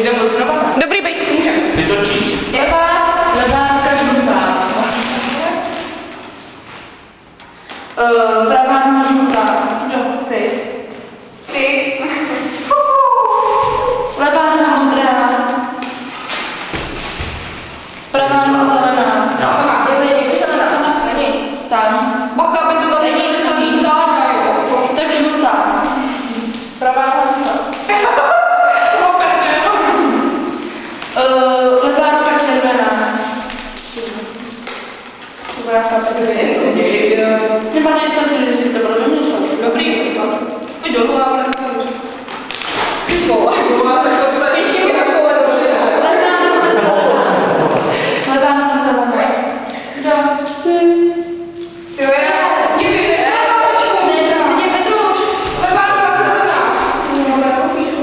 Jdeme znova. Dobrý bejček, můžeme. Vytočíš? Levá noha žlutá. Pravá noha žlutá. Jo, ty. Ty. Levá noha modrá. Pravá noha zelená. Já. Je tady někde zelená? Není. Tam. Bacha, aby to tam neměli samý záda, jo, v tom. Tak žlutá. Pravá noha žlutá. Levá ruka červená. Vrátka se děje. Nemáte spacer, že si to bylo domýšlet. Dobrý, pojď do hlavy, dneska můžu. Vole, tak to tady je takové dobře. Levá noha zelená. Levá noha zelená. Kdo? Jo, já, nikdy nedáváš. Ne, Petruš. Levá noha zelená. No, já to píšu.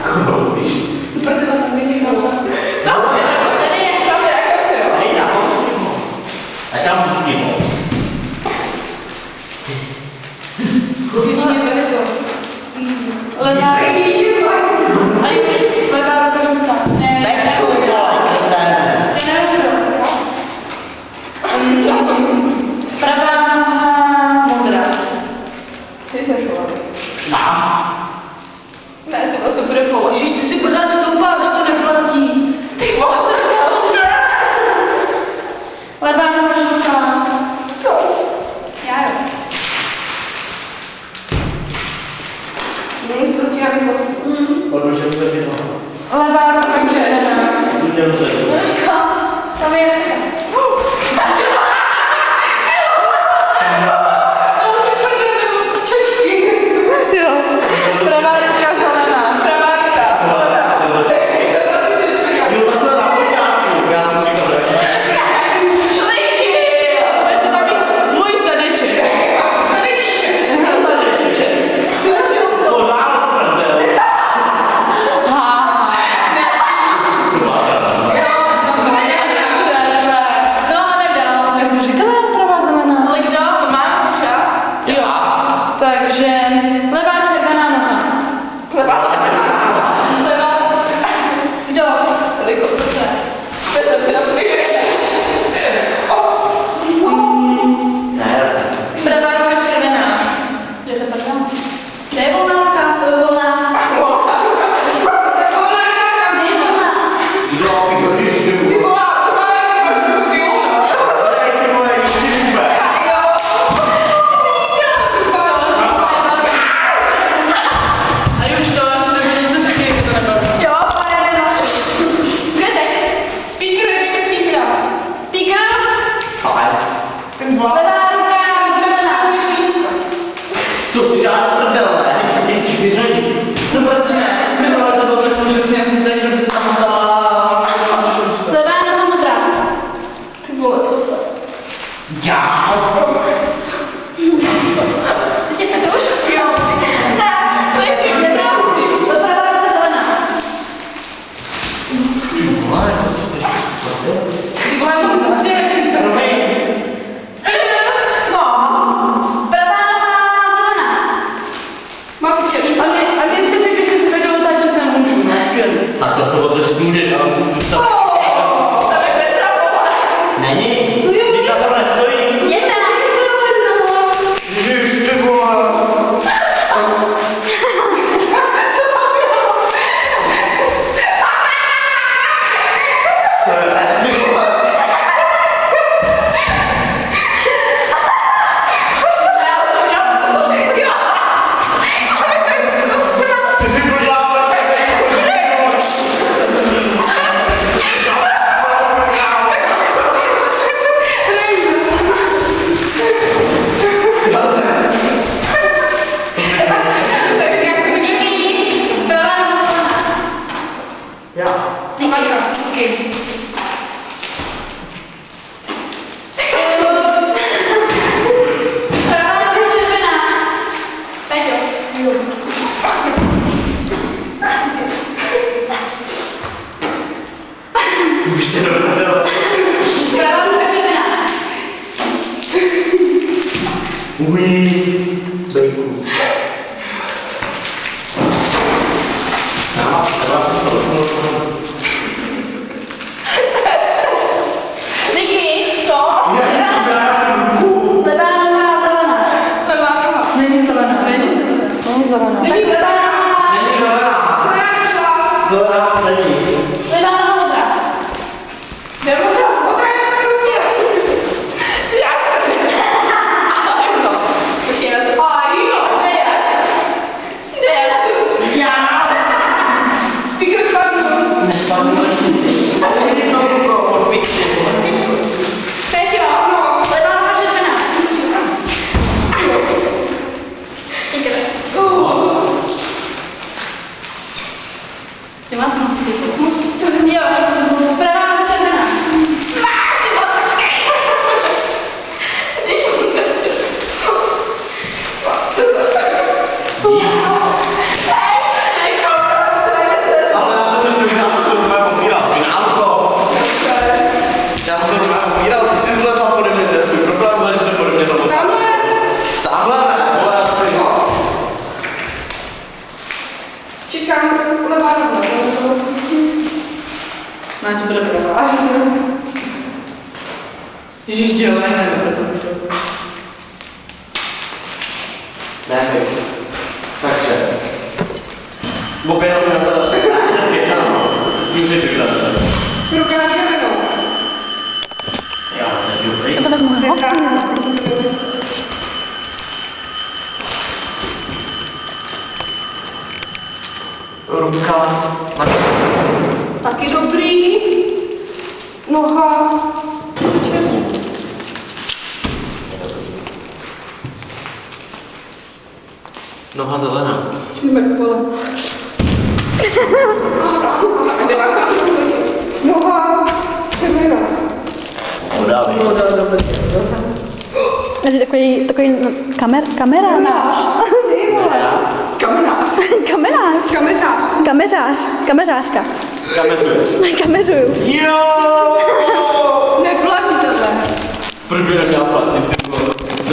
Kroutíš. Protože tam není hlavá. Tady je kamera, kamera. Hej, já musím. A tam musím. Vidím, je tady to. Levá. A už levá ruka žlutá. Ne. Pravá noha modrá. Ty jsi hlavy. Ne, to bude položíš, ty si pořád stoupáš, to neplatí. Ty vole, to je. Levá noha žlutá. Já jo. Není to určitě jako Odnožím se ty noha. Levá ruka červená. Udržím se. Jožko, tam je ruka. Pravá ruka zelená. Pravá ruka. Jo, takhle na poďáku. Já jsem říkal, že Můj zadeček. pořád prdel. No, nedal. Já jsem říkala, pravá zelená. Ale kdo? To má už já? Jo. Takže levá červená noha. Levá červená. Levá. Kdo? Toliko, prostě. Ne. Pravá ruka červená. Je to pravda? Kde je volná ruka? Volná. Kde je volná? Kdo vykořišťuju? Ty volá, to má si máš pionka. Dej ty moje štípe. A už to, až nebude něco říkat, jak to nebaví. Jo, pane, další. Kde teď? Speaker, dejme speakera. Speaker? Ale Ten hlas. Levá ruka zelená. to si dáš prdel, ne? Když vyřadí. No proč ne? Minule to bylo tak úžasné, já jsem tady dobře zamotala. Levá noha modrá. Ty vole, co se? Já. Teď je Petruš? Jo. Ne, to je pěkná. Pravá ruka zelená. Ty vole, to je prdel. Ty vole, to se Promiň. Speaker? No. Pravá noha zelená. má kučerný. A mě jste řekli, že se video otáčet nemůžu, ne? Skvělý. Takhle se otočit můžeš, ale můžu to. Tam je Petra, vole. Není. Ty na to nestojí. Je tam. Ježiš, ty vole. Ty jsi pořád Pravá noha zelená. Já. Snímačka. Okay. Pravá noha červená. Peťo. Už tě dovedl. Pravá ruka červená. Bejku. Já vás si stalo. zelená není. Levá noha modrá. Kde modrá? Modrá je tady u mě. Co já tady? No. Počkej na to. A jo, kde je? Kde je tu? Já! Speaker spadnu. Nespadnu na tím. A to je znovu to, piči. Peťo, levá noha červená. Speaker. Nemám to na speakeru. Jo, pravá noha červená. Ale já to nebudu, já to normálně popíral. Finálko! Já jsem se normálně popíral, ty jsi zlezla pode mě, to je tvůj problém, ale že se pode mě zamotal. Tamhle. Tamhle ne, vole, asi. Čekám, levá noha. Na ti bude pravá. Ježíš, dělej, nebude to video. Ne, takže. Mobil na to. Si můžeš vybrat. Ruka na červenou. Já, to je dobrý. Já to vezmu To je hned. krásná. Ruka na Taky dobrý. Noha. Červená. noha zelená. Jsi mrtvola. Kde máš tam? Noha. Červená. Podávej. Mezi takový kamera náš. Ty vole. Kamenář. Kamerář. Kameřář. Kameřářka. Kameruješ. Kameřuju. Jo! Neplatí tohle. Proč by neměla platit?